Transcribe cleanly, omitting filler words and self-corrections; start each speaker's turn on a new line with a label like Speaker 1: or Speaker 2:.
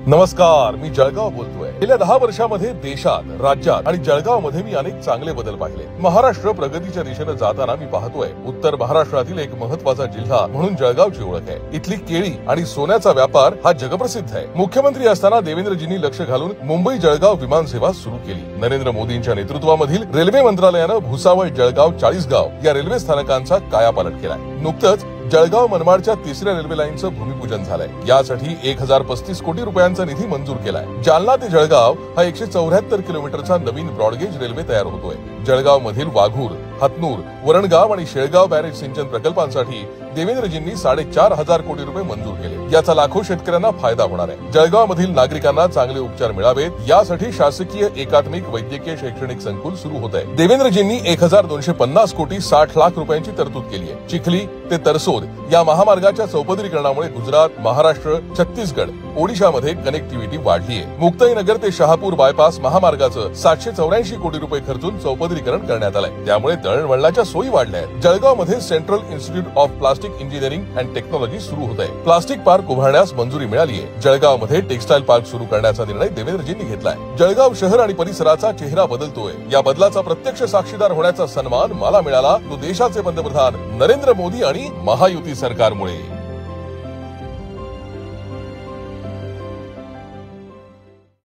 Speaker 1: नमस्कार, मी जळगाव बोलतोय। गेल्या 10 वर्षांमध्ये देशात, राज्यात आणि जळगावमध्ये मी अनेक चांगले बदल पाहिले। महाराष्ट्र प्रगतीच्या दिशेने जाताना मी पाहतोय उत्तर महाराष्ट्रातील एक महत्त्वाचा जिल्हा म्हणून जळगावची ओळख आहे। इथली केळी आणि सोन्याचा व्यापार हा जगप्रसिद्ध आहे। मुख्यमंत्री असताना देवेंद्रजींनी लक्ष घालून मुंबई जळगाव विमान सेवा सुरू केली। नरेंद्र मोदींच्या नेतृत्वामधील रेल्वे मंत्रालयाने भुसावळ जळगाव चाळीसगाव या रेल्वे स्थानकांचा कायापालट केलाय। नुकतंच जळगाव मनमाडच्या तिसऱ्या रेल्वे लाईनचं भूमिपूजन झालंय। यासाठी 1035 कोटी रुपयांचा निधी मंजूर केलाय। जालना ते जळगाव हा 174 किलोमीटरचा नवीन ब्रॉडगेज रेल्वे तयार होतोय। जळगाव मधील वाघूर, हतनूर, वरणगाव आणि शेळगाव बॅरेज सिंचन प्रकल्पांसाठी देवेंद्रजींनी 4,500 कोटी रुपये मंजूर केले। याचा लाखो शेतकऱ्यांना फायदा होणार आहे। जळगाव मधील नागरिकांना चांगले उपचार मिळावेत यासाठी शासकीय एकात्मिक वैद्यकीय शैक्षणिक संकुल सुरू होत आहे। देवेंद्रजींनी 1250 कोटी 60 लाख रुपयांची तरतूद केली आहे। चिखली ते तरसोद या महामार्गाच्या चौपदरीकरणामुळे गुजरात, महाराष्ट्र, छत्तीसगड, ओडिशामध्ये कनेक्टिव्हिटी वाढली आहे। मुक्ताईनगर ते शहापूर बायपास महामार्गाचं 784 कोटी रुपये खर्चून चौपदरीकरण करण्यात आलंय। त्यामुळे दळणवळणाच्या सोयी वाढल्या आहेत। जळगाव मध्ये central institute of plastic engineering and technology सुरू होत आहे। प्लास्टिक पार्क उभारण्यास मंजुरी मिळाली आहे। जळगाव मध्ये टेक्सटाईल पार्क सुरू करण्याचा निर्णय देवेंद्रजींनी घेतलाय। जळगाव शहर आणि परिसराचा चेहरा बदलतोय। या बदलाचा प्रत्यक्ष साक्षीदार होण्याचा सन्मान मला मिळाला तो देशाचे पंतप्रधान नरेंद्र मोदी आणि महायुती सरकारमुळे।